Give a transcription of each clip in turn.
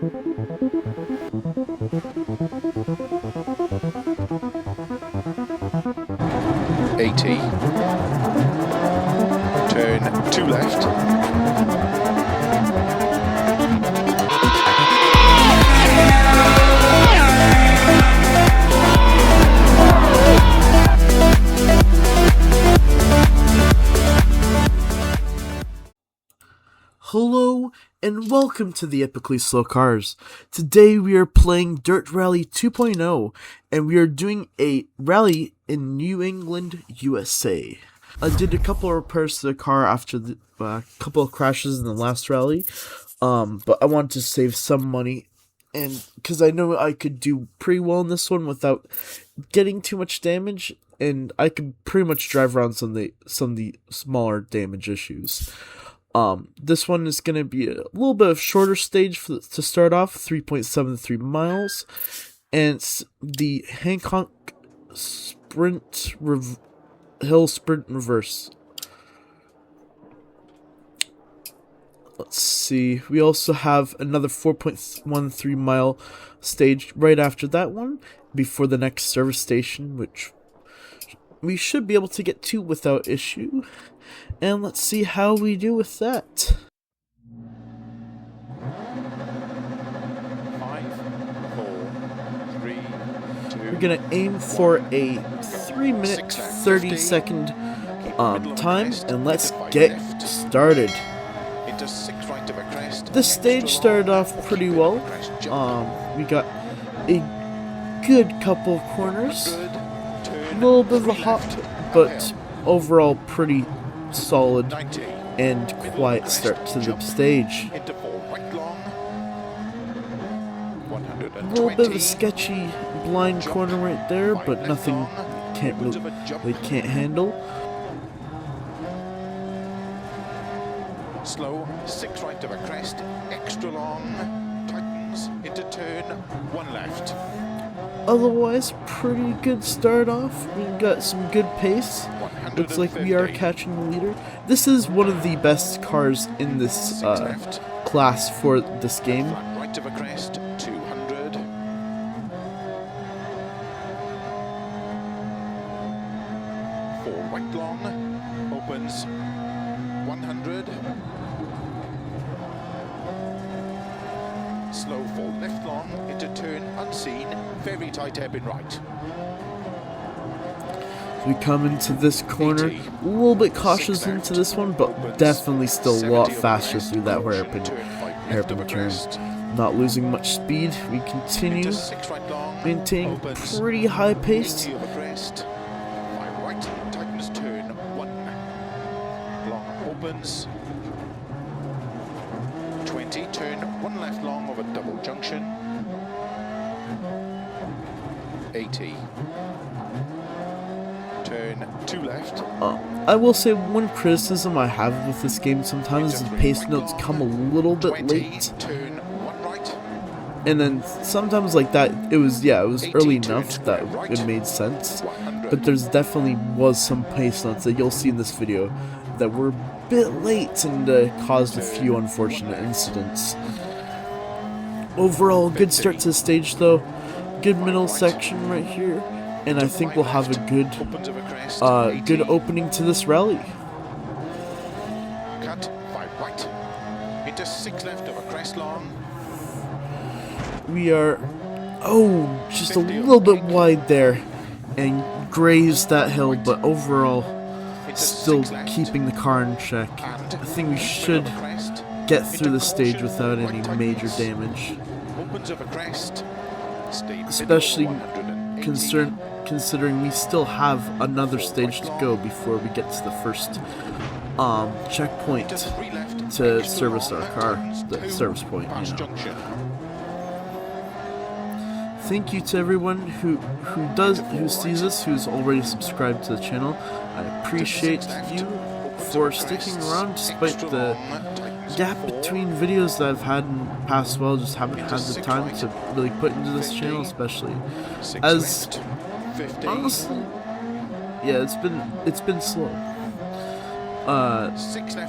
80. Turn 2 left. Hello and welcome to the Epically Slow Cars. Today we are playing Dirt Rally 2.0 and we are doing a rally in New England, USA. I did a couple of repairs to the car after the couple of crashes in the last rally, but I wanted to save some money, and because I know I could do pretty well in this one without getting too much damage, and I could pretty much drive around some of the smaller damage issues. This one is going to be a little bit of shorter stage to start off, 3.73 miles, and it's the Hancock Hill Sprint Reverse. Let's see, we also have another 4.13 mile stage right after that one, before the next service station, which we should be able to get to without issue. And let's see how we do with that. 5, 4, 3, 2. We're gonna aim for a 3-minute 30-second time, and let's get started. This stage started off pretty well. We got a good couple of corners, a little bit of a hop, but overall pretty solid and quiet start to the stage. A little bit of a sketchy blind corner right there, but nothing we can't handle. Slow, 6 right of a crest, extra long, tightens into turn 1 left. Otherwise, pretty good start off. We got some good pace. Looks like we are catching the leader. This is one of the best cars in this class for this game. Right of a crest, 200. Four right long, opens 100. Slow for left long into turn unseen, very tight hairpin right. We come into this corner, a little bit cautious into this one, but definitely still a lot faster through that hairpin turn. Not losing much speed, we continue maintaining pretty high pace. Right, tightens turn 1. Long opens. 20, turn 1 left long of a double junction. 80. Turn 2 left. I will say one criticism I have with this game sometimes is the pace notes come a little bit late. Turn 1 right. And then sometimes like that, it was early enough that it made sense. But there's definitely was some pace notes that you'll see in this video that were a bit late and caused a few unfortunate incidents. Overall, good start to the stage though. Good middle section right here. And I think we'll have a good opening to this rally. Cut 5 right into 6 left of a crest long. We are just a little bit wide there and grazed that hill, but overall still keeping the car in check. I think we should get through the stage without any major damage, especially considering we still have another stage to go before we get to the first checkpoint to service our car, the service point, you know. Thank you to everyone who sees this, who's already subscribed to the channel. I appreciate you for sticking around despite the gap between videos that I've had in the past. Well, just haven't had the time to really put into this channel, especially as honestly, yeah, it's been slow.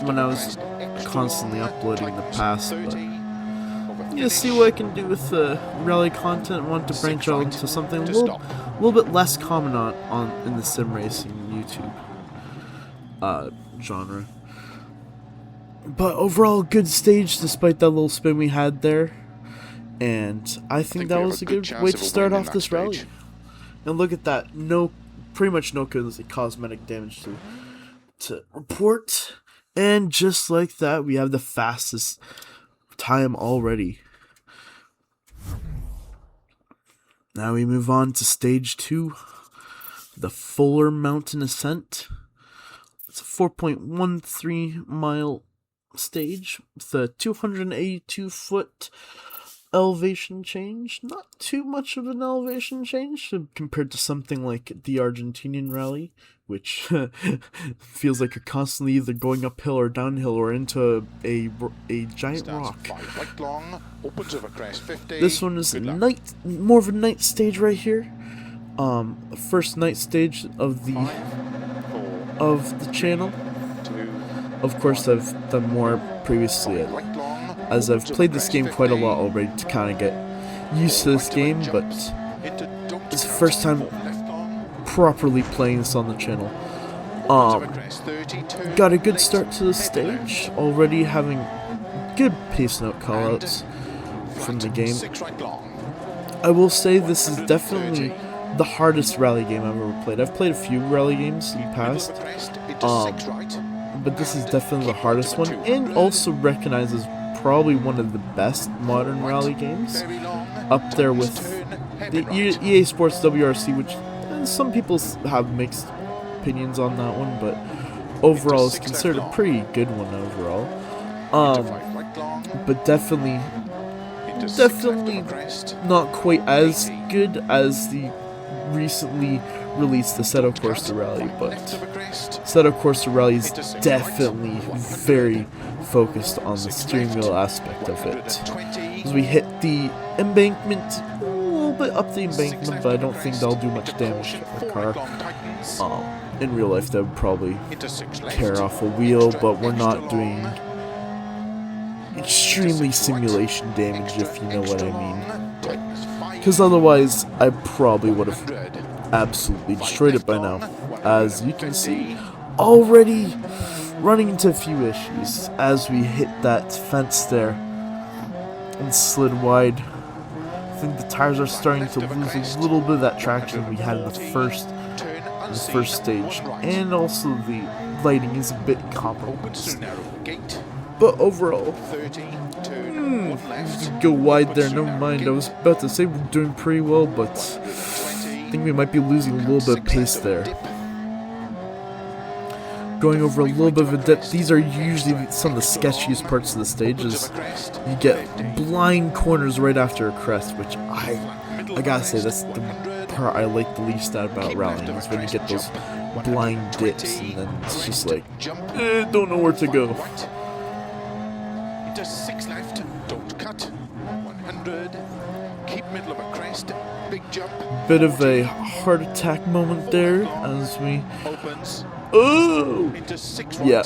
When I was constantly uploading in the past, but Yeah, see what I can do with rally content. I want to branch out into something a little bit less common on in the sim racing YouTube genre. But overall, good stage despite that little spin we had there. And I think that was a good way to start off this rally. And look at that, pretty much no cosmetic damage to report. And just like that, we have the fastest time already. Now we move on to stage 2, the Fuller Mountain Ascent. It's a 4.13 mile stage with a 282 foot elevation change. Not too much of an elevation change compared to something like the Argentinian rally, which feels like you're constantly either going uphill or downhill or into a giant rock. This one is more of a night stage right here. First night stage of the channel. Of course, I've done more previously, as I've played this game quite a lot already to kind of get used to this game, but it's the first time properly playing this on the channel. Got a good start to the stage, already having good pace note callouts from the game. I will say this is definitely the hardest rally game I've ever played. I've played a few rally games in the past, but this is definitely the hardest one, and also recognizes probably one of the best modern rally games, up there with the EA Sports WRC, which some people have mixed opinions on that one, but overall it's considered a pretty good one overall. But definitely not quite as good as the recently released Assetto Corsa Rally, but Assetto Corsa Rally is definitely very focused on the steering wheel aspect of it. As we hit the embankment, a little bit up the embankment, but I don't think that'll do much damage to the car. In real life, that would probably tear off a wheel, but we're not doing extremely simulation damage, if you know what I mean. Because otherwise, I probably would have absolutely destroyed it by now. As you can see, already running into a few issues as we hit that fence there and slid wide. I think the tires are starting to lose a little bit of that traction we had in the first stage, and also the lighting is a bit compromised. But overall, go wide there, never mind. I was about to say we're doing pretty well, but I think we might be losing a little bit of pace there. Going over a little bit of a dip. These are usually some of the sketchiest parts of the stages. You get blind corners right after a crest, which I gotta say, that's the part I like the least out about rallying, is when you get those blind dips and then it's just like, don't know where to go. Into 6 left, don't cut, 100, keep middle of a crest, big jump. Bit of a heart attack moment there as we opens. Oh! Into 6 right. Yeah.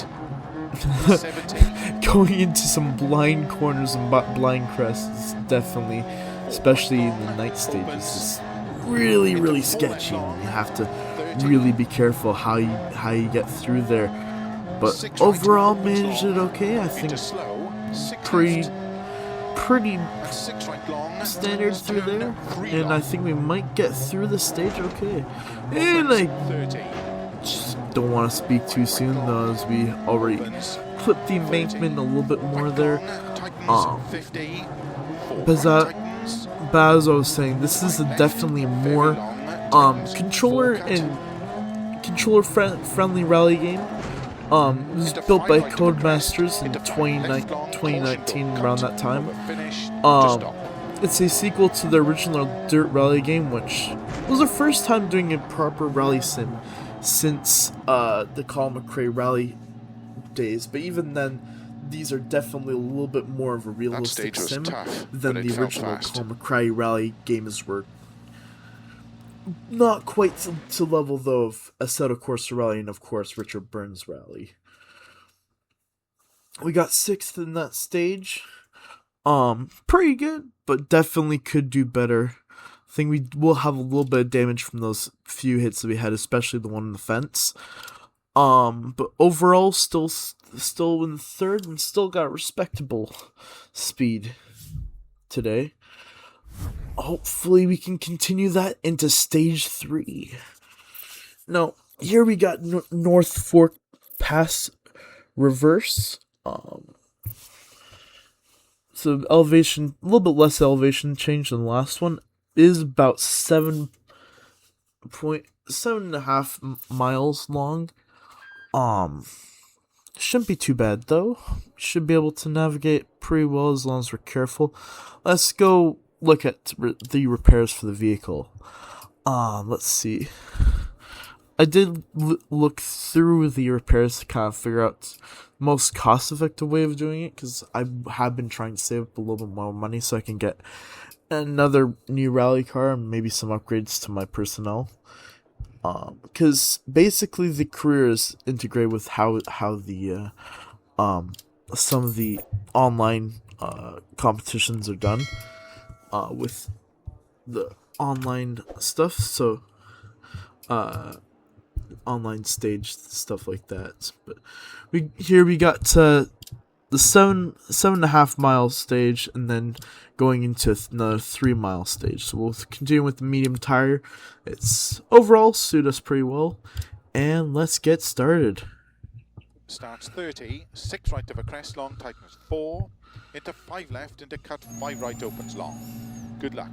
70. Going into some blind corners and blind crests, definitely, especially in the night stages, is really sketchy. You have to really be careful how you get through there. But overall, managed it okay. I think pretty standard through there, and I think we might get through the stage okay. And I just don't want to speak too soon though, as we already clipped the embankment a little bit more there. But as I was saying, this is definitely a more controller friendly rally game. It was built by Codemasters in 2019, around that time. It's a sequel to the original Dirt Rally game, which was the first time doing a proper rally sim since the Colin McRae Rally days. But even then, these are definitely a little bit more of a realistic sim than the original Colin McRae Rally games were. Not quite to level, though, of Assetto Corsa Rally and, of course, Richard Burns Rally. We got 6th in that stage. Pretty good, but definitely could do better. I think we will have a little bit of damage from those few hits that we had, especially the one in the fence. But overall, still in third and still got respectable speed today. Hopefully we can continue that into stage 3. Now, here we got North Fork Pass reverse. So elevation, a little bit less elevation change than the last one. Is about 7.5 miles long. Shouldn't be too bad though. Should be able to navigate pretty well as long as we're careful. Let's go look at the repairs for the vehicle. Let's see. I did look through the repairs to kind of figure out the most cost-effective way of doing it, because I have been trying to save up a little bit more money so I can get another new rally car and maybe some upgrades to my personnel. Because basically the career is integrated with how the some of the online competitions are done with the online stuff. So online stage stuff like that. But we got the 7.5 mile stage, and then going into another 3 mile stage. So we'll continue with the medium tire. It's overall suit us pretty well, and let's get started. Starts 30, 6 right of a crest long, tightens 4, into 5 left, into cut 5 right, opens long. Good luck.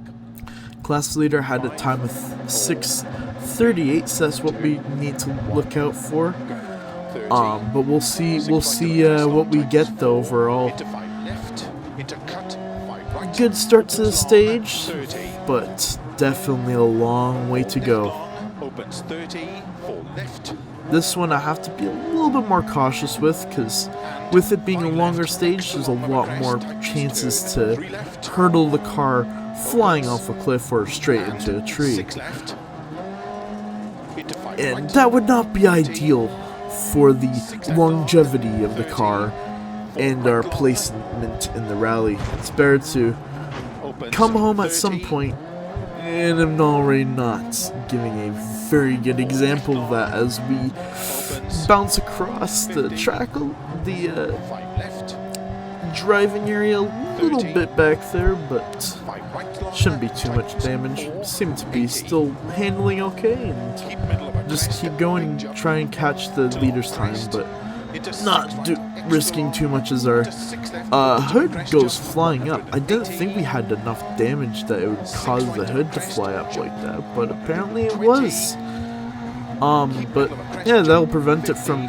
Class leader had a time of 6:38, so that's what we need to look out for. But we'll see what we get though overall. Good start to the stage, but definitely a long way to go. This one I have to be a little bit more cautious with, because with it being a longer stage, there's a lot more chances to hurdle the car flying off a cliff or straight into a tree. And that would not be ideal for the longevity of the car and our placement in the rally. It's better to come home at some point, and I'm already not giving a very good example of that as we bounce across the track, the driving area a little bit back there, but shouldn't be too much damage. Seem to be still handling okay, and just keep going and try and catch the leader's time, but not risking too much as our hood goes flying up. I didn't think we had enough damage that it would cause the hood to fly up like that, but apparently it was. But yeah, that'll prevent it from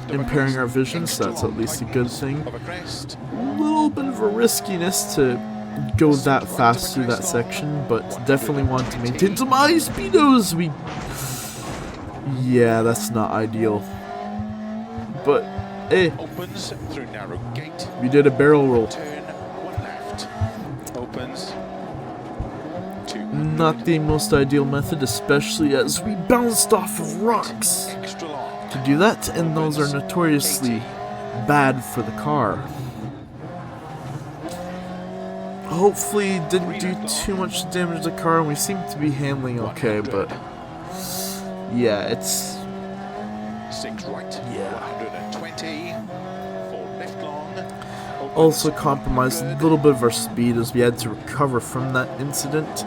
impairing our vision, so that's at least a good thing. A little bit of a riskiness to go that fast through that section, but definitely want to maintain some high speedos. Yeah, that's not ideal. But hey, we did a barrel roll. Not the most ideal method, especially as we bounced off of rocks to do that, and those are notoriously bad for the car. Hopefully didn't do too much damage to the car, and we seem to be handling okay, but yeah, it's 6 right, 120, 4 left long. Also compromised a little bit of our speed as we had to recover from that incident,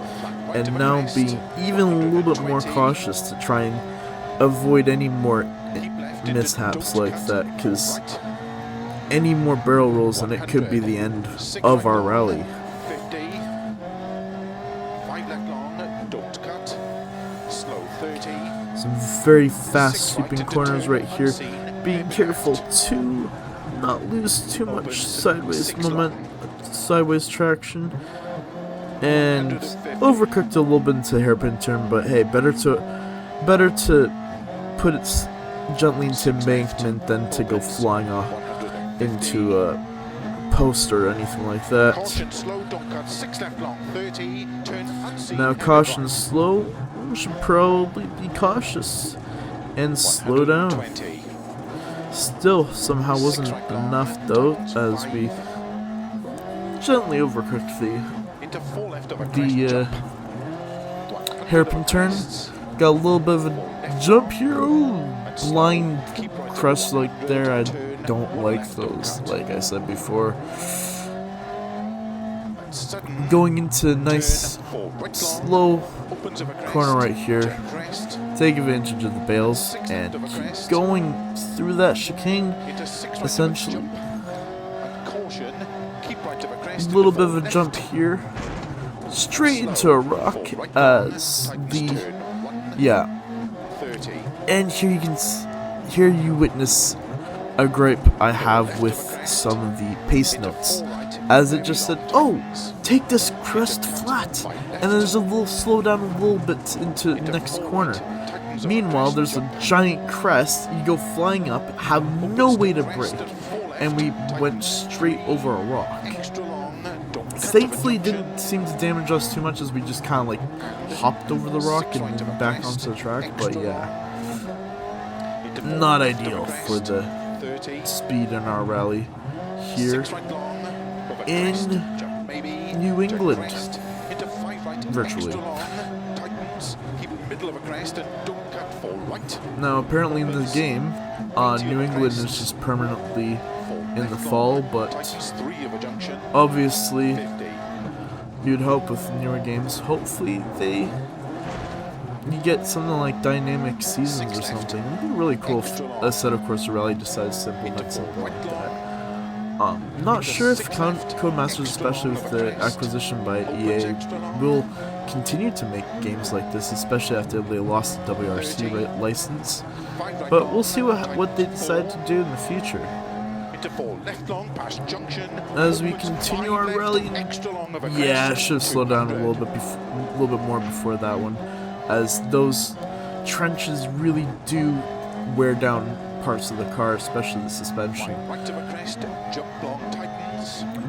and now being even a little bit more cautious to try and avoid any more mishaps like that, because any more barrel rolls and it could be the end of our rally. Some very fast sweeping corners right here. Being careful to not lose too much sideways traction, and overcooked a little bit into hairpin turn. But hey, better to put it gently into embankment than to go flying off into a post or anything like that. Now caution slow. We should probably be cautious and slow down. Still somehow wasn't enough though, as we gently overcooked Into 4 left of a crest the jump. hairpin turn. Got a little bit of a jump here. Ooh, blind crest like there. I don't like those, like I said before. Going into a nice slow corner right here. Take advantage of the bails and keep going through that chicane, essentially. A little bit of a jump here. Straight into a rock as the... Yeah. And here you can... Here you witness a gripe I have with some of the pace notes, as it just said, oh, take this crest flat, and then there's a little slowdown a little bit into next corner. Meanwhile, there's a giant crest, you go flying up, have no way to brake, and we went straight over a rock. Thankfully, it didn't seem to damage us too much as we just kind of like hopped over the rock and moved back onto the track, but yeah. Not ideal for the speed in our rally here in New England, virtually. Now, apparently in this game, New England is just permanently in the fall, but obviously, you'd hope with newer games, hopefully you get something like dynamic seasons or something. It'd be really cool if a set of course rally decides to implement something like that. Not sure if Codemasters, especially with the acquisition by EA, will continue to make games like this, especially after they lost the WRC license. But we'll see what they decide to do in the future. As we continue our rally, yeah, I should have slowed down a little bit more before that one, as those trenches really do wear down parts of the car, especially the suspension.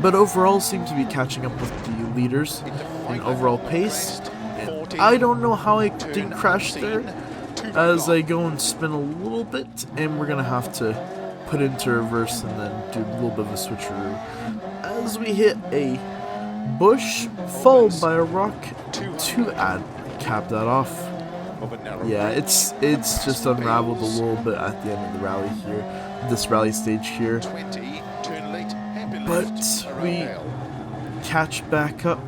But overall, seem to be catching up with the leaders in overall pace. And I don't know how I didn't crash there, as I go and spin a little bit, and we're gonna have to put into reverse and then do a little bit of a switcheroo. As we hit a bush, followed by a rock to cap that off. Yeah, it's just unraveled a little bit at the end of the rally here, this rally stage here. But we catch back up.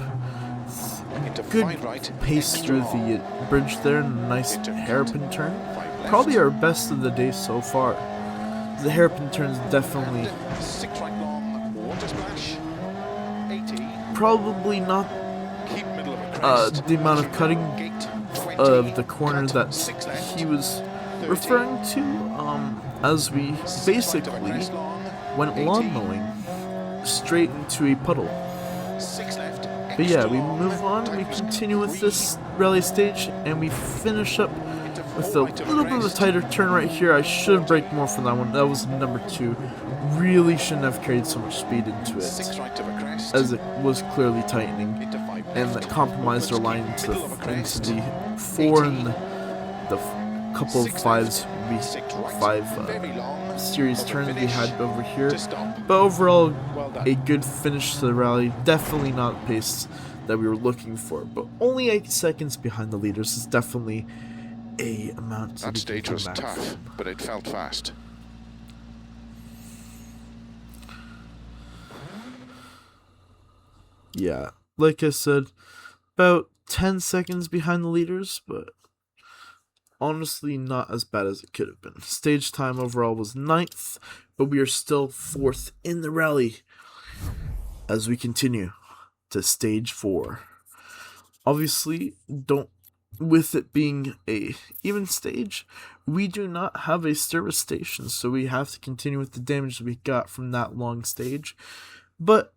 Good pace through the bridge there, nice hairpin turn. Probably our best of the day so far. The hairpin turn is definitely probably not the amount of cutting of the corner that he was referring to, as we basically went lawn mowing straight into a puddle. But yeah, we move on, we continue with this rally stage, and we finish up with a little bit of a tighter turn right here. I should have braked more for that one. That was number 2. Really shouldn't have carried so much speed into it, as it was clearly tightening, and that compromised our line into the 4 and the couple of 5 series turns we had over here. But overall, a good finish to the rally. Definitely not the pace that we were looking for, but only 8 seconds behind the leaders is definitely a amount. That stage was tough, but it felt fast. Yeah, like I said, about 10 seconds behind the leaders, but honestly not as bad as it could have been. Stage time overall was 9th, but we are still 4th in the rally as we continue to stage 4. Obviously, with it being a even stage, we do not have a service station, so we have to continue with the damage that we got from that long stage. But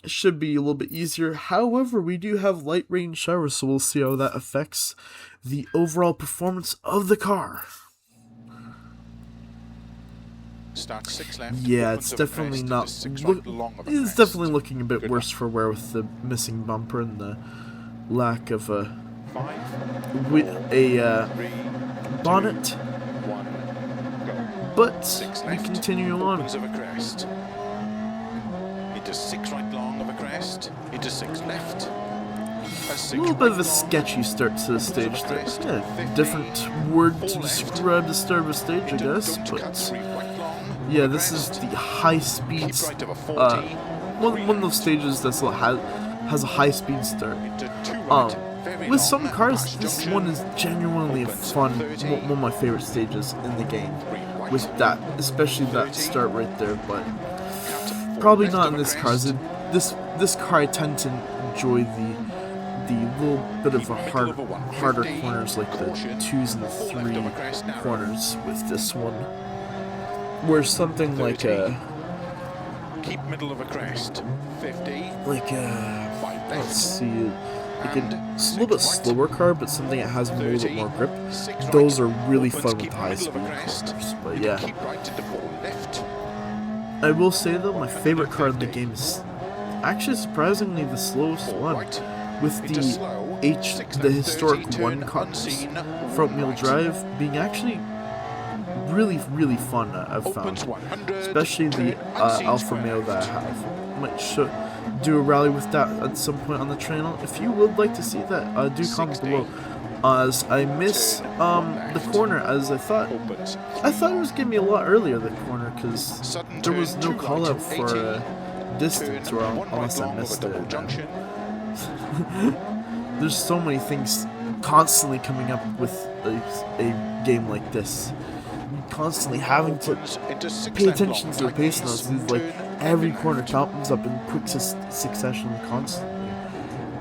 it should be a little bit easier. However, we do have light rain showers, so we'll see how that affects the overall performance of the car. Start 6 left. Yeah, it's definitely not. It's definitely looking a bit worse for wear with the missing bumper and the lack of a bonnet. But we continue on. Into 6 right long, of a crest, into 6 left. A little bit of a sketchy start to the stage there. Yeah, different word to describe the start of a stage, I guess. But yeah, this is the high speed. One of those stages that has a high speed start. With some cars, this one is genuinely fun. One of my favorite stages in the game. With that, especially that start right there. But probably not in this car. This car, I tend to enjoy the little bit of a harder corners, like the 2s and the 3 corners with this one. Where something like keep middle of a crest, 50. Like let's see, like a little bit slower car, but something that has a little bit more grip. Those are really fun with the high speed corners. But yeah, I will say though, my favorite car in the game is actually surprisingly the slowest one. With the historic 1 cars, front wheel drive being actually really fun, I've found. Especially the Alfa Romeo that I have. Might do a rally with that at some point on the channel. If you would like to see that, do comment below. As I miss the corner, as I thought it was gonna be a lot earlier, the corner, because there was no call out for distance, or unless I missed it. There's so many things constantly coming up with a game like this. Constantly having to pay attention to the pace notes. Like every corner comes up in quick succession constantly.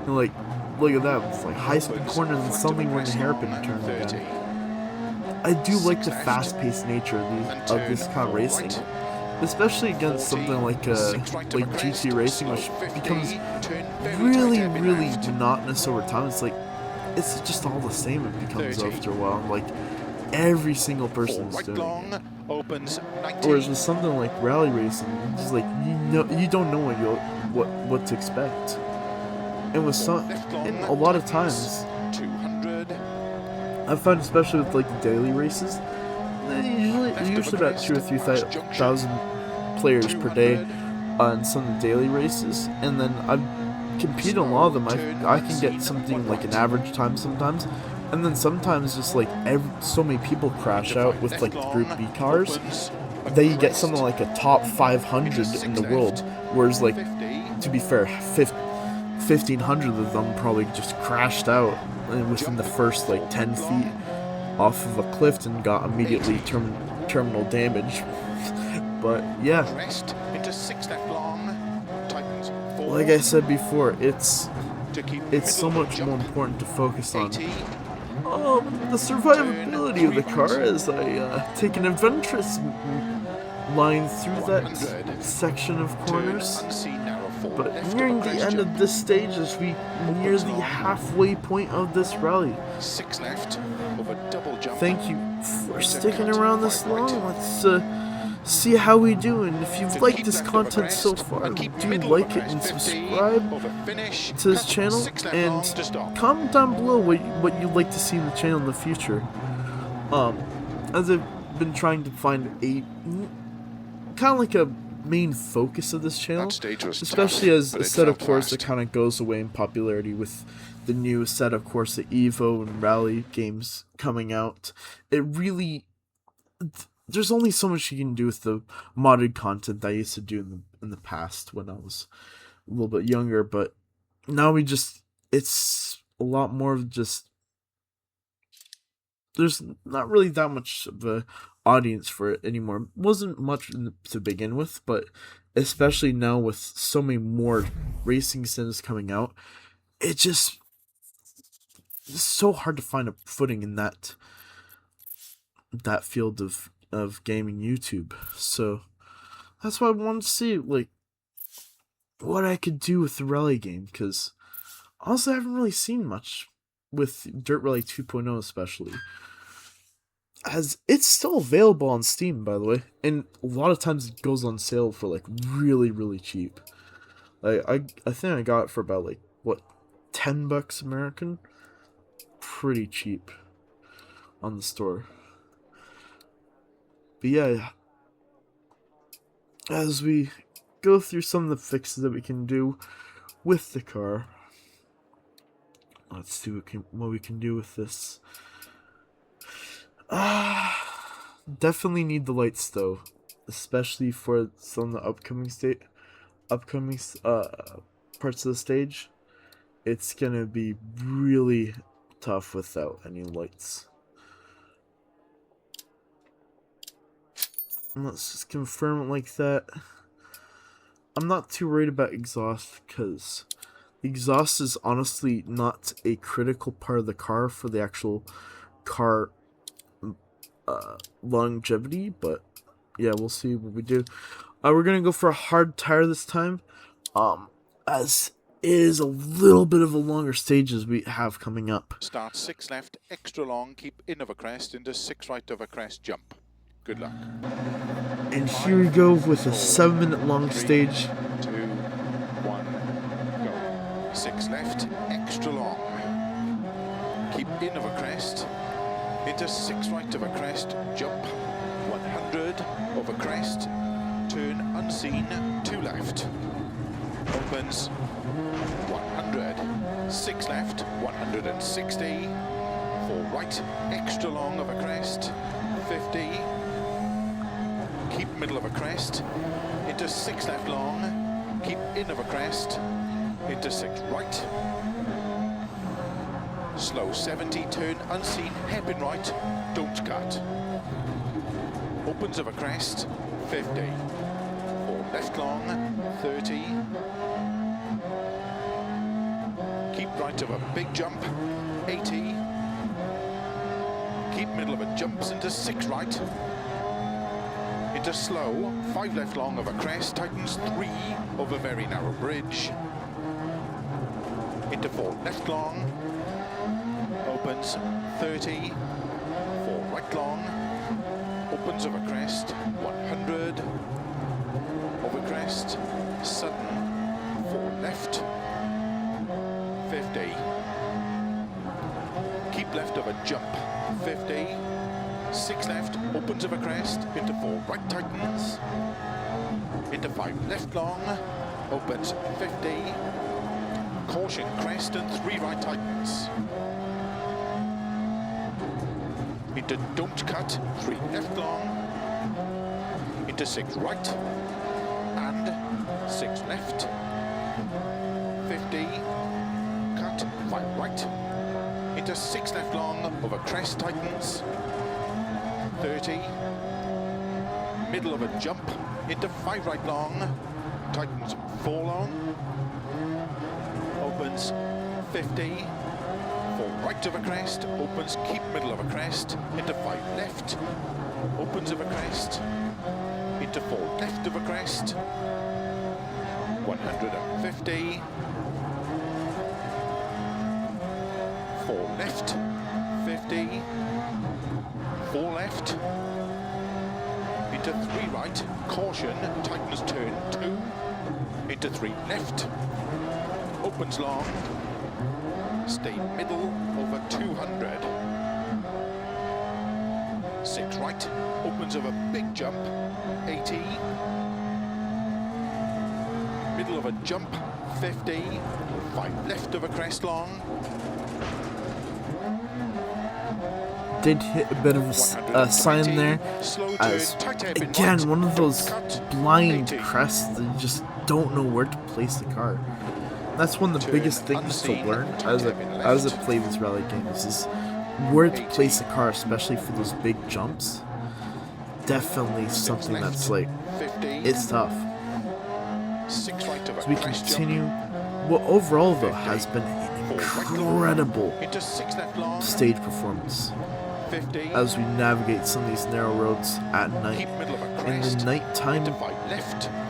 And like, look at that, it's like high speed corner and suddenly we're in a hairpin turn again. I do like the fast paced nature of this kind of racing. Especially against something like GT racing, which becomes really monotonous over time. It's just all the same. It becomes after a while. Like every single person is doing it. Whereas with something like rally racing, it's like you don't know what to expect. And with a lot of times, I find especially with like the daily races, usually about 2,000 or 3,000 players per day on some of the daily races, and then I've competed in a lot of them. I can get something like an average time sometimes, and then sometimes just like so many people crash out with like the Group B cars that you get something like a top 500 in the world, whereas like, to be fair, 1,500 of them probably just crashed out within the first like 10 feet off of a cliff and got immediately terminal damage. But yeah, like I said before, it's so much more important to focus on the survivability of the car as I take an adventurous line through that section of corners. But nearing the end of this stage, as we near the halfway point of this rally. 6 left over double jump. Thank you for sticking around this long. Let's see how we do. And if you've liked this content so far, do like it and subscribe to this channel. And comment down below what you'd like to see in the channel in the future. As I've been trying to find a kind of like a main focus of this channel, especially as a set of course that kind of goes away in popularity with the new set of course the Evo and Rally games coming out. There's only so much you can do with the modded content that I used to do in the past when I was a little bit younger, but now it's a lot more of just, there's not really that much of a audience for it anymore. Wasn't much to begin with, but especially now with so many more racing sims coming out, it's so hard to find a footing in that field of gaming YouTube. So that's why I wanted to see like what I could do with the rally game, because honestly I haven't really seen much with Dirt Rally 2.0 especially. As it's still available on Steam, by the way, and a lot of times it goes on sale for like really cheap. Like I think I got it for about like what, $10 American, pretty cheap on the store. But yeah, as we go through some of the fixes that we can do with the car. Let's see what we can do with this. Definitely need the lights though, especially for some of the upcoming parts of the stage. It's gonna be really tough without any lights. And let's just confirm it like that. I'm not too worried about exhaust because exhaust is honestly not a critical part of the car for the actual car longevity, but yeah, we'll see what we do. We're gonna go for a hard tire this time, as it is a little bit of a longer stage as we have coming up. Start 6 left, extra long, keep in of a crest into 6 right of a crest, jump. Good luck. And here we go with a 7-minute long stage. 2, 1, go. 6 left, extra long. Keep in of a crest, into 6 right of a crest, jump. 100 of a crest, turn unseen, 2 left. Opens, 100, 6 left, 160. 4 right, extra long of a crest, 50. Keep middle of a crest, into 6 left long, keep in of a crest, into 6 right. Slow 70, turn unseen, hairpin right, don't cut. Opens of a crest, 50. 4 left long, 30. Keep right of a big jump, 80. Keep middle of a jumps into 6 right. Into slow, 5 left long of a crest, tightens 3 of a very narrow bridge. Into 4 left long, opens 30, 4 right long, opens of a crest, 100, of a crest, sudden, 4 left, 50. Keep left of a jump, 50. 6 left, opens of a crest, into 4 right tightens, into 5 left long, opens 50, caution crest and 3 right tightens, into don't cut, 3 left long, into 6 right, and 6 left, 50, cut, 5 right, into 6 left long, of a crest tightens, 30, middle of a jump, into 5 right long, tightens 4 long, opens 50, 4 right of a crest, opens, keep middle of a crest, into 5 left, opens of a crest, into 4 left of a crest, 150, 4 left, 50, 4 left, into 3 right, caution, tightens turn 2, into 3 left, opens long, stay middle over 200, 6 right, opens of a big jump, 80, middle of a jump, 50, 5 left of a crest long, did hit a bit of a sign there, as again one of those blind crests that you just don't know where to place the car. That's one of the biggest things to learn as I play these rally games, is where to place the car, especially for those big jumps. Definitely something that's like, it's tough. So we continue. What overall though has been an incredible stage performance as we navigate some of these narrow roads at night in the nighttime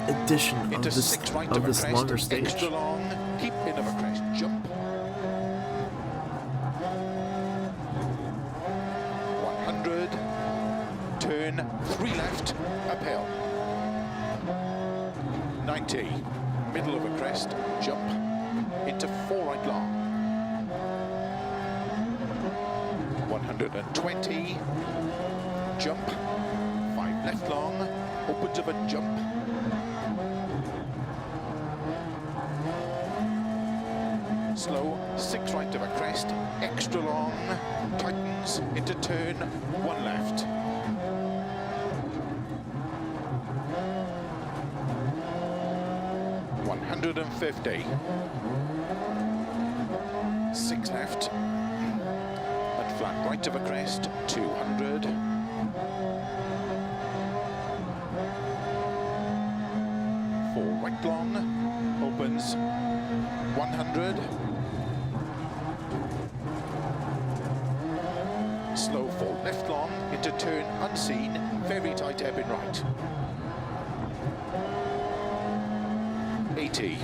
edition of this longer stage. Keep in of a crest, jump. 100, turn 3 left, uphill. 90, middle of a crest, jump, into 4 right long. 120, jump, 5 left long, opens of a jump, slow, 6 right of a crest, extra long, tightens into turn, 1 left. $150. 6 left, and flat right of a crest, 200. 4 right long, opens, 100. Slow 4 left long, into turn unseen, very tight hairpin right. 80.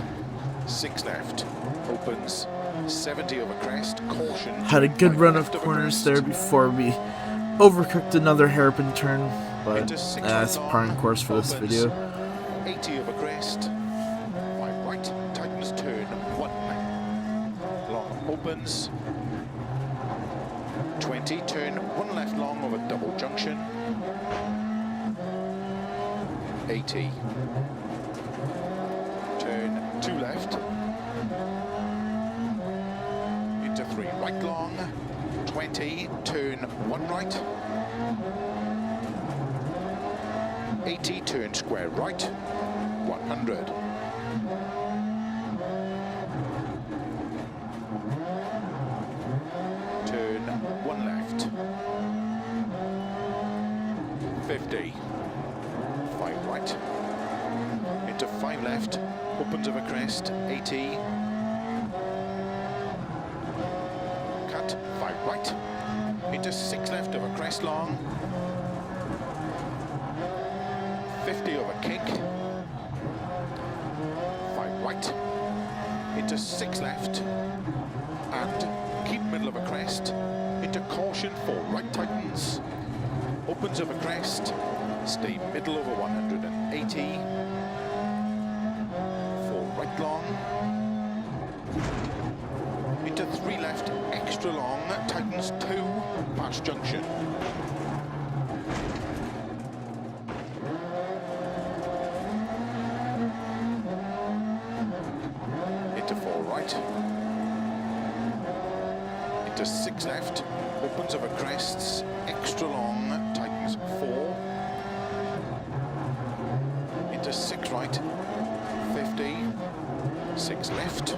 6 left, opens, 70 over crest, caution. Had a good 5 run left of over corners crest. there before we overcooked another hairpin turn, but Into 6 that's right par and long, course for this opens, video. 80 over crest, 5 right, tightens turn, 1. Long opens, 20, turn 1 left long over double junction, 80. Turn 2 left, into 3 right long, 20, turn 1 right, 80, turn square right, 100. Turn 1 left, 50, 5 right, into 5 left, opens over crest, 80, cut, 5 right, into 6 left over crest long, 50 over kick, 5 right, into 6 left, and keep middle of a crest, into caution, 4 right tightens, opens over crest, stay middle over 180, 4 right long, into 3 left, extra long, tightens 2, past junction. Into 4 right, into 6 left, opens over crests, extra long, tightens 4, into 6 right, 50, 6 left,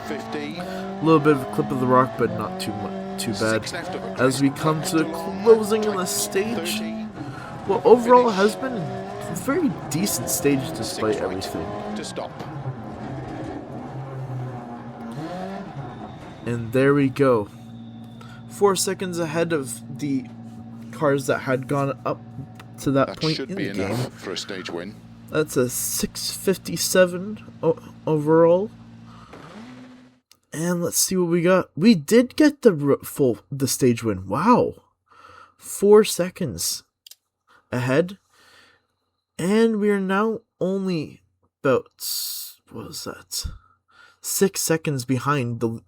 50. A little bit of a clip of the rock, but not too bad. 6 left over As we crest, come to extra long, closing in the tightens stage, 30, well, overall it finish. has been a very decent stage despite 6 right everything. to stop. And there we go. 4 seconds ahead of the cars that had gone up to that That point should in be the game. enough for a stage win. That's a 657 overall. And let's see what we got. We did get the stage win. Wow. 4 seconds ahead. And we are now only about, what was that? 6 seconds behind the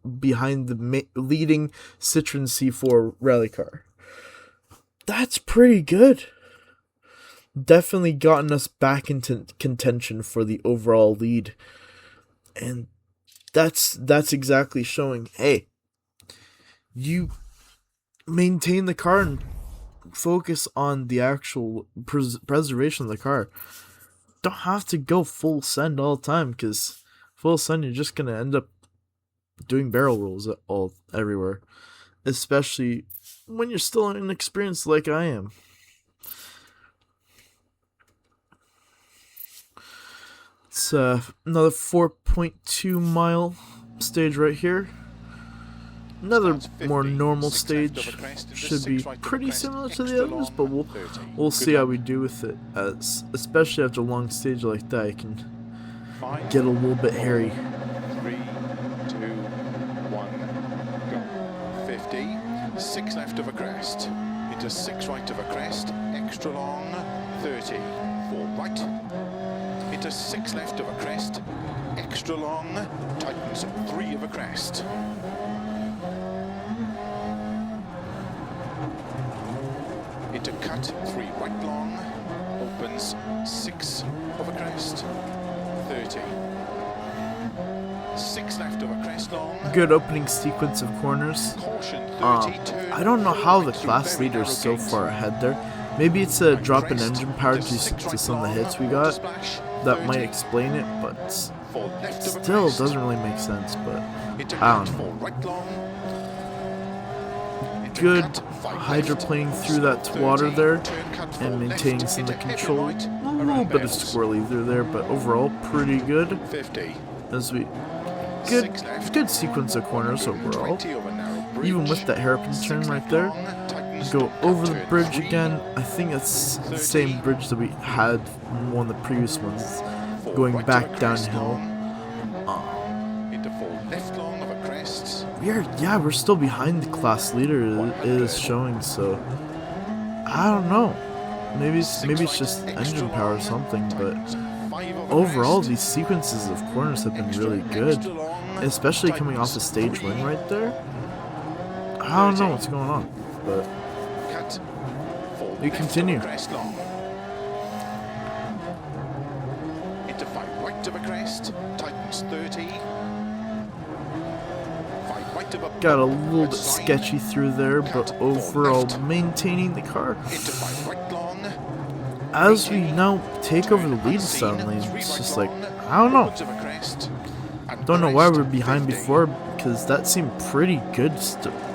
leading Citroen C4 rally car. That's pretty good. Definitely gotten us back into contention for the overall lead. And that's exactly showing, hey, you maintain the car and focus on the actual preservation of the car. Don't have to go full send all the time, because full send you're just gonna end up doing barrel rolls everywhere, especially when you're still inexperienced like I am. It's another 4.2 mile stage right here. Another more normal stage. Should be pretty similar to the others, but we'll see how we do with it. Especially after a long stage like that, it can get a little bit hairy. 3, 2, 1, go. 50, 6 left of a crest, into 6 right of a crest, extra long, 30, 4 right, into 6 left of a crest, extra long, tightens 3 of a crest. Into cut, 3 right long, opens 6 of a crest, 30. 6 left of a crest long. Good opening sequence of corners. Caution 30, turn I don't know how the 4 right class through very leader is narrow so gate. far ahead there. Maybe it's a drop in Crest engine power into 6 to right some of the long, hits we water got. splash, That might 30, explain it, but 4 left of a still crest, doesn't really make sense. But into I cut, don't know. 4 right long, into Good cut, 5 hydroplaning left, through that 30, water there turn cut, 4 and left, maintaining some of the into hairpin control. right, A around little bit of bells. squirrely through there, but overall pretty good. 50, As we 6 left, good sequence of corners overall. 20 over narrow bridge, Even with that hairpin turn 6 right left there. long, tightens, Go cut, over the turn bridge 3, again. I think it's the same bridge that we had in one of the previous ones, 4 going right back of a crest downhill. long, into 4 left long of a crest, We're still behind the class leader. It is showing, so I don't know. Maybe it's just engine power or something, but overall these sequences of corners have been really good, especially coming off a stage win right there. I don't know what's going on, but cut, 4 we left of a continue. crest long, into 5 right of a crest, tightens 30, 5 right of a Got a bump, little right bit side, sketchy through there, but overall maintaining the car. into 5 right long, As we now take over the lead sound lane, it's just like, I don't know. opens of a crest, and Don't know why we crest, were behind 50, before, because that seemed pretty good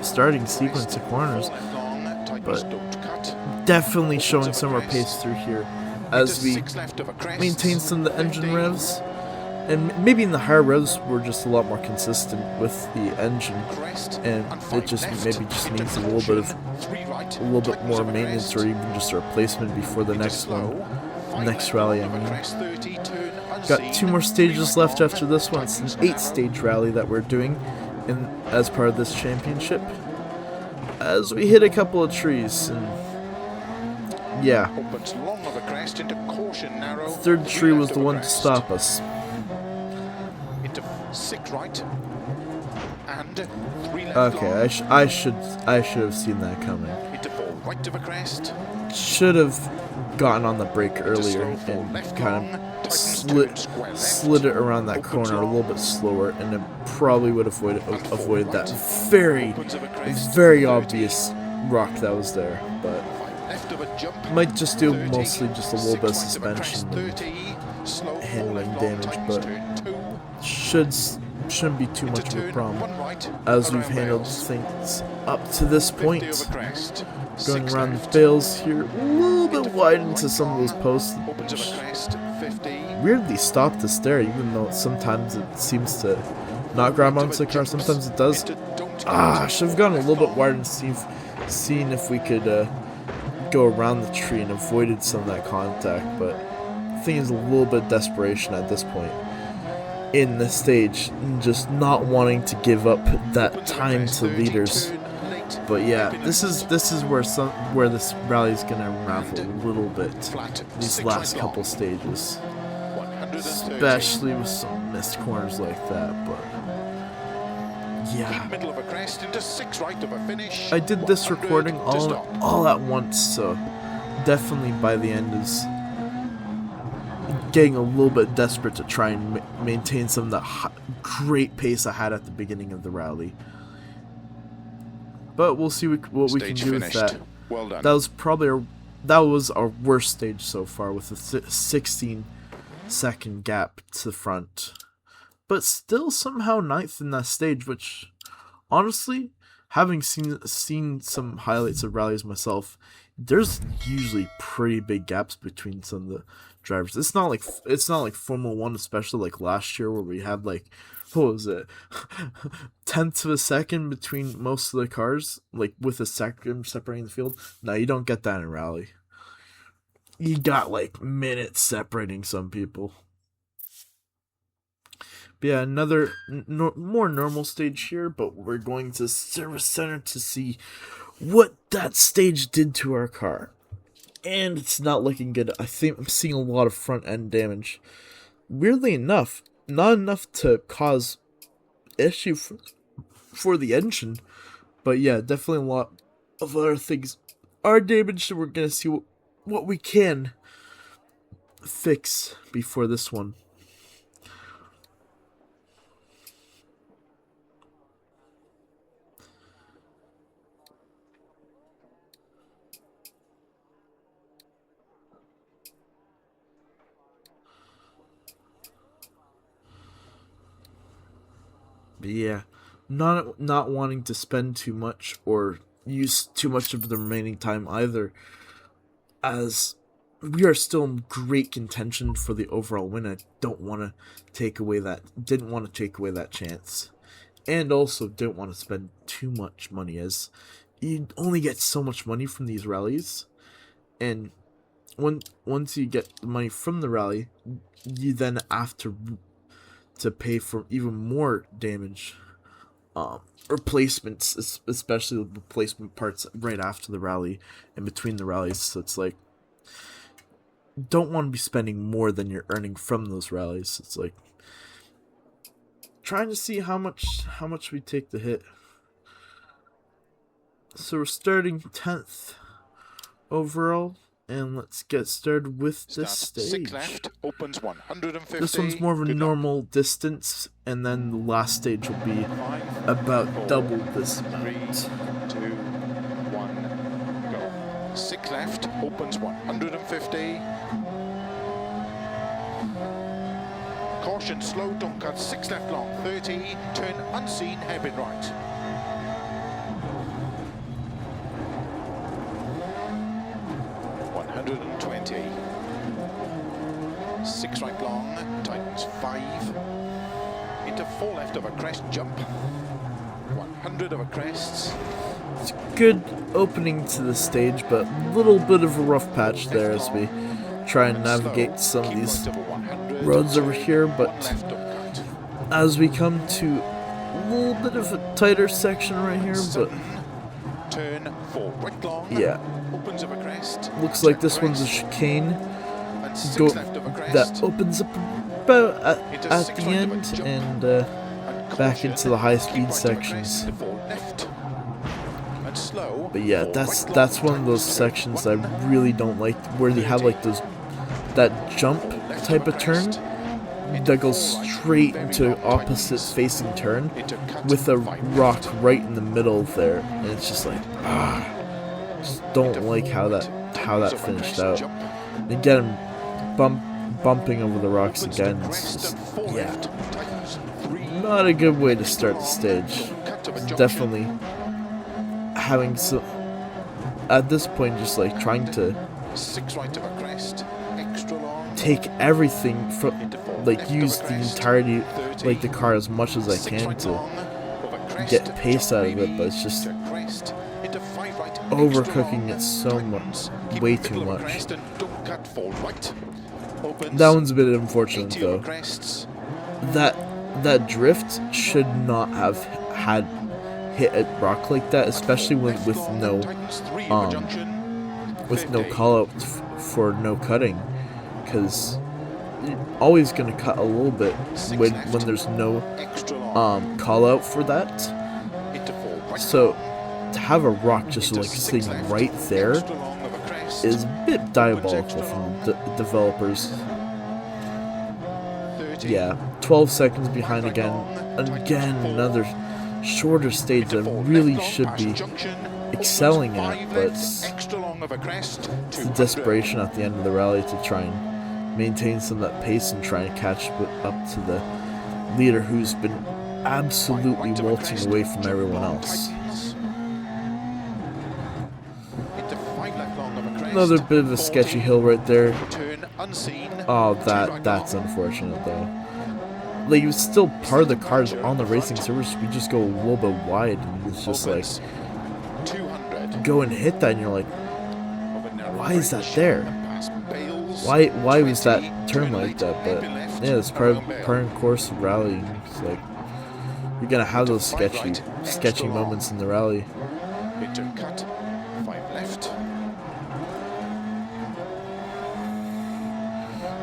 starting sequence of corners. left long, tightens, But don't cut, definitely showing some more pace through here as into we 6 left of a crest, maintain some of the engine 50, revs. And maybe in the higher revs we're just a lot more consistent with the engine, crest, and it 5 just left, maybe just into needs a little bit of caution, 3 right, a little bit tightens more of a maintenance, crest, or even just a replacement before the into next slow, one. 5 Next left rally, long I of a mean. crest, 30, turn Got unseen, 2 more 3 stages right left long, after this one. It's tightens an narrow, 8-stage rally that we're doing as part of this championship. As we hit a couple of trees, and yeah, opens long of a crest, into caution narrow, third 3 tree left was of the a one to crest, stop us. into 6 right, and 3 left Okay, long, I should have seen that coming. into 4 right of a crest, Should have gotten on the brake into earlier slow 4 and left kind long, of tightens, turn square left, slid it around that opens corner a long, little bit slower, and then probably would have and 4 avoided that right, very, opens of a crest, very 30, obvious rock that was there. But 5 left of a jump, might just do 30, mostly just a little 6 bit of right of a crest, suspension and 30, slow 4 handling left long, damage, tightens, but turn 2, shouldn't be too into much of a turn problem 1 right, as we've around handled Bales, things up to this 50 point. over crest, Going 6 around the left, bales here, a little into bit 4 wide right into some of those long, posts. opens of a crest, 50, Weirdly stopped us there, even though sometimes it seems to not grab onto the car, sometimes it does. into don't I cut, should have gone a little bit long, wider and seen if we could go around the tree and avoided some of that contact, but I think it's a little bit of desperation at this point in the stage, just not wanting to give up that opens of a time crest, to 30, leaders. turn late, But yeah, hairpin this is where this rally is gonna unravel a little bit. flat, These 6 last right couple long, stages, 130, especially with some missed corners like that. But yeah, keep middle of a crest, into 6 right of a finish, I did this 100 recording to stop. all at once, so definitely by the end is getting a little bit desperate to try and maintain some of the great pace I had at the beginning of the rally. But we'll see what we can Stage do finished. with that. Well done. That was our worst stage so far, with a 16-second gap to the front. But still somehow ninth in that stage, which honestly, having seen some highlights of rallies myself, there's usually pretty big gaps between some of the drivers. It's not like Formula 1, especially like last year, where we had like, what was it, tenths of a second between most of the cars, like with a second separating the field. No, you don't get that in rally. You got like minutes separating some people. But yeah, another more normal stage here, but we're going to Service Center to see what that stage did to our car. And it's not looking good. I think I'm seeing a lot of front end damage. Weirdly enough, not enough to cause issue for the engine, but yeah, definitely a lot of other things are damaged, and we're gonna see what we can fix before this one. Yeah, not wanting to spend too much or use too much of the remaining time either, as we are still in great contention for the overall win. I didn't want to take away that chance, and also didn't want to spend too much money, as you only get so much money from these rallies, and once you get the money from the rally, you then have to pay for even more damage, replacements, especially the replacement parts right after the rally and between the rallies. So it's like, don't want to be spending more than you're earning from those rallies. It's like trying to see how much we take the hit. So we're starting 10th overall, and let's get started with this stage. 6 left, opens 150. This one's more of a normal distance, and then the last stage will be about double this amount. 3, 2, 1, go. 6 left, opens 150. Caution, slow, don't cut. 6 left long, 30. Turn unseen, hairpin right. And 20. 6 right long, tightens 5. Into 4 left of a crest, jump. 100 of a crest. It's a good opening to the stage, but a little bit of a rough patch there as we try and navigate some of these roads over here, but as we come to a little bit of a tighter section right here, but turn 4 right long. Yeah. Opens of a crest. Looks like this one's a chicane that opens up about at the end and back into the high-speed sections. But yeah, that's one of those sections I really don't like, where they have like that jump type of turn that goes straight into opposite facing turn with a rock right in the middle there, and it's just like just don't like how that finished out. And again, bumping over the rocks again, it's just, yeah, not a good way to start the stage. Definitely having some, at this point, just like trying to take everything from, like, use the entirety, like, the car as much as I can to get pace out of it, but it's just overcooking it so much, way too much. That one's a bit unfortunate though. That drift should not have had hit a rock like that, especially with no call out for no cutting, because you're always gonna cut a little bit when there's no call out for that. So to have a rock just like sitting right there is a bit diabolical from the developers. Yeah, 12 seconds behind again. Again, another shorter stage that really should be excelling at, but it's the desperation at the end of the rally to try and maintain some of that pace and try and catch up to the leader, who's been absolutely waltzing away from everyone else. Another bit of a sketchy hill right there. Oh, that's unfortunate though. Like, it was still part of the cars on the racing surface. We just go a little bit wide, and it's just like, go and hit that, and you're like, why is that there? Why was that turn like that? But yeah, it's part and course of rallying. It's like, you're gonna have those sketchy moments in the rally.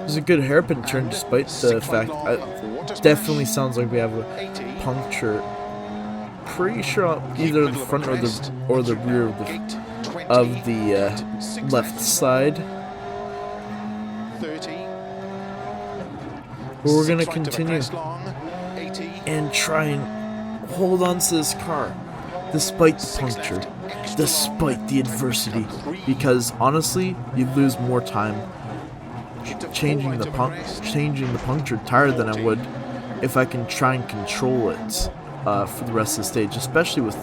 It was a good hairpin turn, despite the fact it definitely sounds like we have a puncture. Pretty sure either the front or the rear of the left side. But we're gonna continue and try and hold on to this car, despite the puncture, despite the adversity, because honestly, you'd lose more time changing the punctured tire than I would if I can try and control it for the rest of the stage, especially with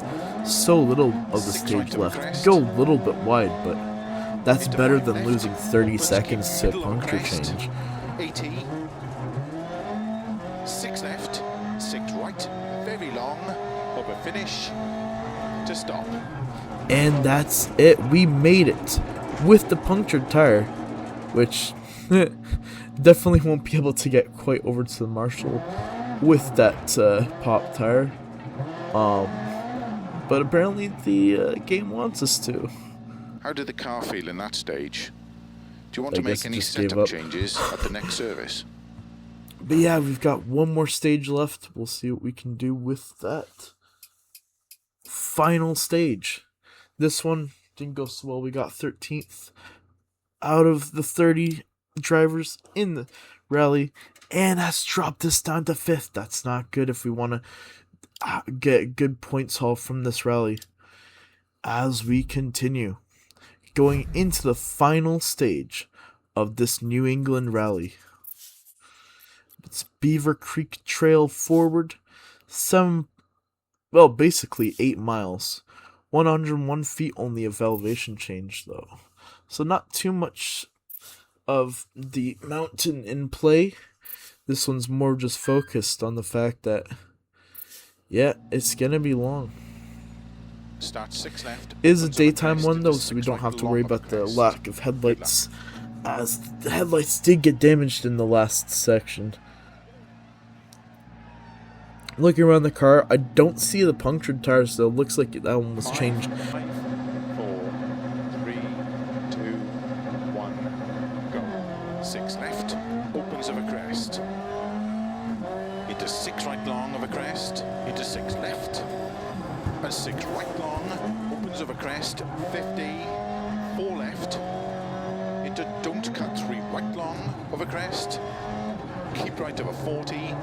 so little of the Six right stage of a left. crest. Go a little bit wide, but that's Into better 5 than left. losing 30 Opens, seconds keep to middle of a puncture crest. change. 80. 6 left, 6 right, very long, over finish, to stop. And that's it. We made it with the punctured tire, which definitely won't be able to get quite over to the marshal with that pop tire. But apparently the game wants us to. How did the car feel in that stage? Do you want I to make guess it any just gave setup up. changes at the next service? But yeah, we've got one more stage left. We'll see what we can do with that. Final stage. This one didn't go so well. We got 13th out of the 30 drivers in the rally, and that's dropped us down to 5th. That's not good if we want to get good points haul from this rally. As we continue, going into the final stage of this New England rally. It's Beaver Creek Trail forward, basically 8 miles. 101 feet only of elevation change, though. So not too much of the mountain in play. This one's more just focused on the fact that, yeah, it's gonna be long. Start 6 left. It is a opens of a daytime crest one, into though, so we 6 don't right have to long worry of a about the crest. lack of headlights, as the headlights did get damaged in the last section. Looking around the car, I don't see the punctured tires, though. Looks like that one was 5, changed. 4, 3, 2, 1, go. 6 left, opens of a crest. Into 6 right long of a crest. Into 6 left. And 6 right long, opens of a crest. 50, 4 left. Into don't cut 3 right long of a crest. Keep right of a 40,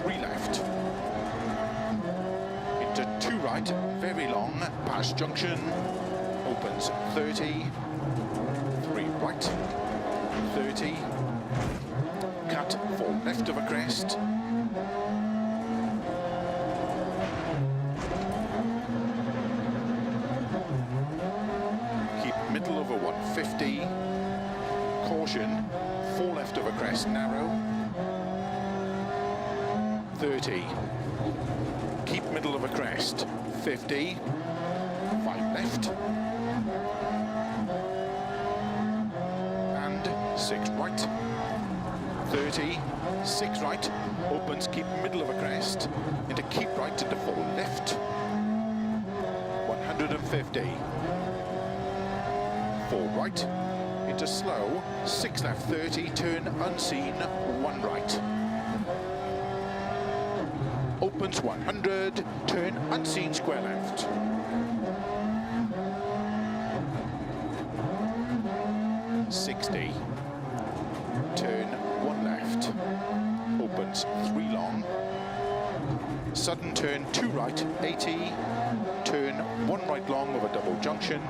3 left. Into 2 right, very long, past junction, opens 30, 3 right, 30, cut 4 left of a crest, keep middle of a 150, caution, 4 left of a crest, narrow, 30, keep middle of a crest, 50, 5 left, and 6 right, 30, 6 right, opens, keep middle of a crest, into keep right into 4 left, 150, 4 right, into slow, 6 left, 30, turn unseen, 1 right. Opens 100, turn unseen, square left. .60, turn 1 left. Opens 3 long. Sudden turn 2 right, 80, turn 1 right long of a double junction.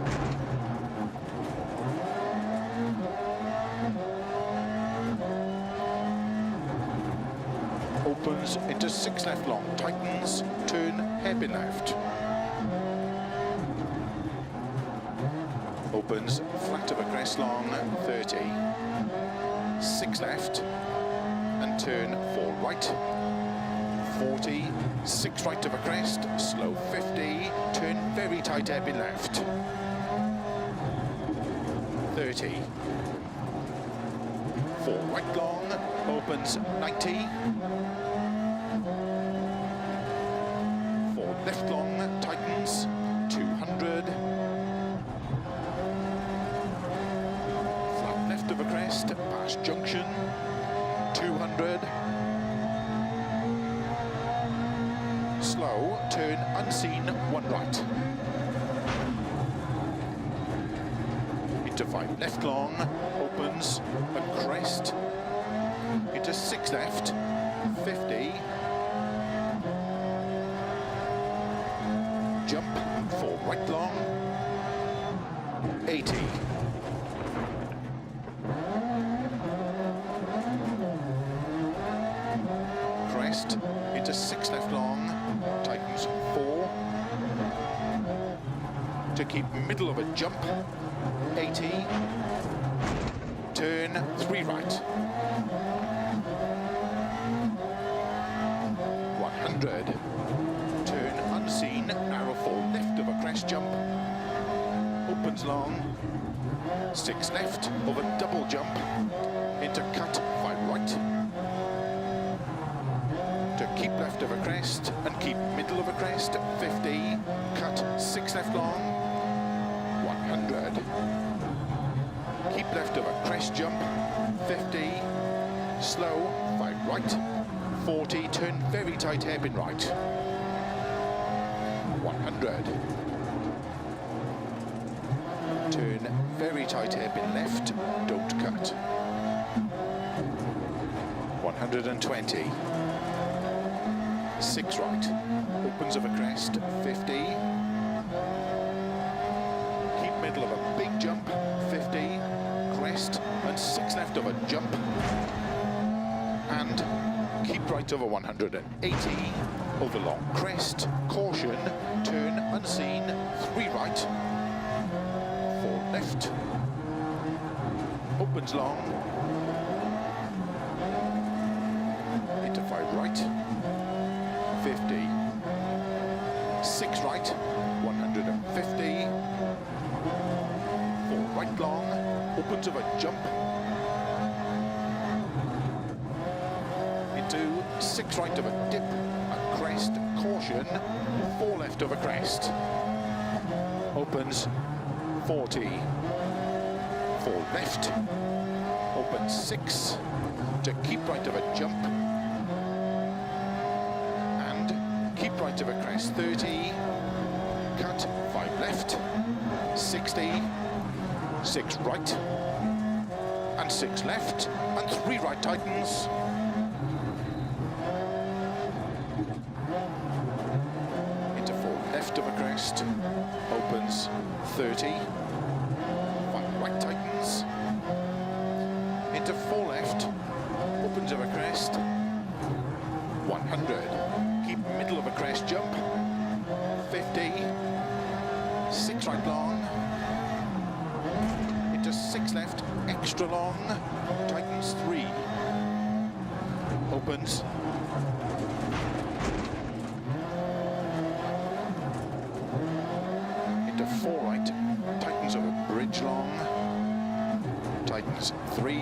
Opens into 6 left long, tightens, turn hairpin left. Opens flat of a crest long, 30. 6 left, and turn 4 right. 40, 6 right of a crest, slow 50, turn very tight hairpin left. 30. 4 right long, opens 90. 4 left long, tightens, 200. Flat left of a crest, past junction, 200. Slow, turn unseen, 1 right. Into 5 left long, opens a crest, into 6 left, 50, jump, 4 right long, 80, crest, into 6 left long, tightens to keep middle of a jump, 80, turn 3 right, 100, turn unseen, narrow 4 left of a crest jump, opens long, 6 left of a double jump, into cut 5 right, to keep left of a crest and keep middle of a crest, 50, cut 6 left long, 100, keep left of a crest jump, 50, slow 5 right, 40, turn very tight hairpin right, 100, turn very tight hairpin left, don't cut, 120, 6 right, opens of a crest, 50, keep middle of a big jump, 50, crest and 6 left of a jump, and keep right over 180, over long crest, caution, turn unseen, 3 right, 4 left, opens long, into 5 right, 50, 6 right, 150, 4 right long, opens of a jump, into 6 right of a dip, a crest, caution, 4 left of a crest, opens 40, 4 left, opens 6, to keep right of a jump, and keep right of a crest, 30, cut 5 left, 60, 6 right, and 6 left, and 3 right tightens, into 4 left of a crest, opens 30, 5 right tightens, into 4 left, opens of a crest, 100, keep middle of a crest jump, 50, 6 right long, into 6 left, extra long, tightens 3, opens, into 4 right, tightens over bridge long, tightens 3,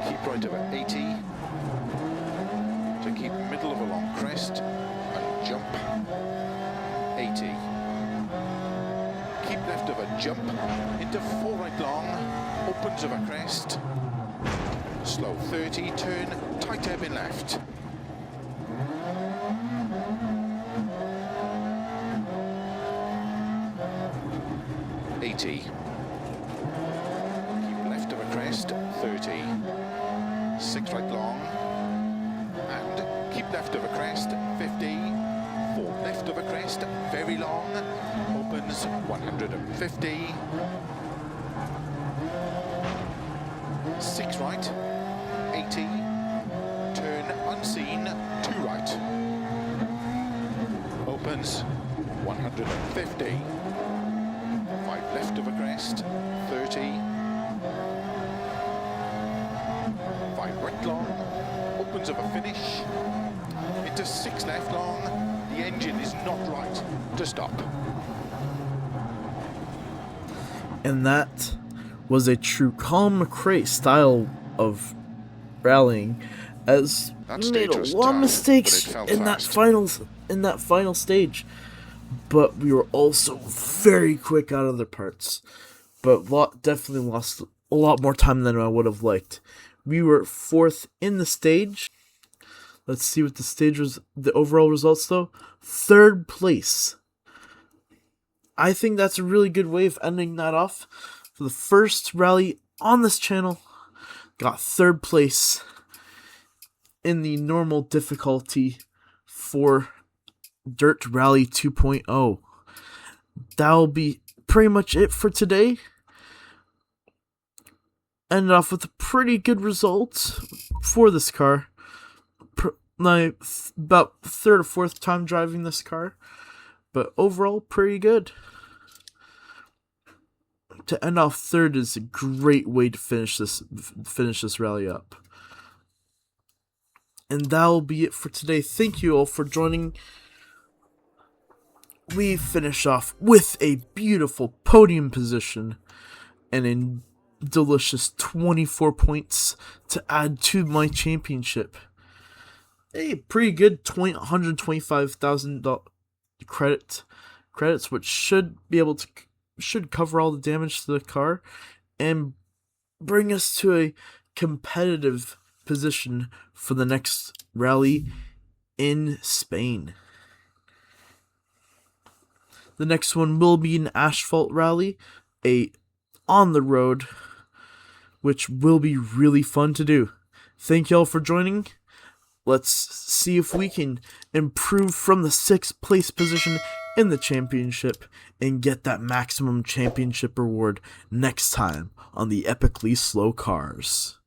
keep right over 80, to keep middle of a long crest, and jump, 80, keep left of a jump, into 4 right long, opens of a crest, slow 30, turn, tight hairpin left, 80, keep left of a crest, 30, 6 right long, and keep left of a crest, 50, 4 left of a crest, very long, opens 150, 6 right, 80, turn unseen, 2 right, opens 150, 5 left of a crest, 30, 5 right long, opens of a finish, into 6 left long, the engine is not right, to stop. And that was a true Colin McRae style of rallying, as That he made stage a was lot of tough, mistakes but it felt in that fast. final stage. But we were also very quick out of the parts. But definitely lost a lot more time than I would have liked. We were 4th in the stage. Let's see what the overall results though. 3rd place. I think that's a really good way of ending that off. For the first rally on this channel, got 3rd place in the normal difficulty for Dirt Rally 2.0. That'll be pretty much it for today. Ended off with a pretty good result for this car. My about 3rd or 4th time driving this car. but overall pretty good. To end off third is a great way to finish this rally up. And that'll be it for today. Thank you all for joining. We finish off with a beautiful podium position and a delicious 24 points to add to my championship. A pretty good $125,000 credits, which should cover all the damage to the car and bring us to a competitive position for the next rally in Spain. The next one will be an asphalt rally, on the road, which will be really fun to do. Thank y'all for joining. Let's see if we can improve from the 6th place position in the championship and get that maximum championship reward next time on the Epically Slow Cars.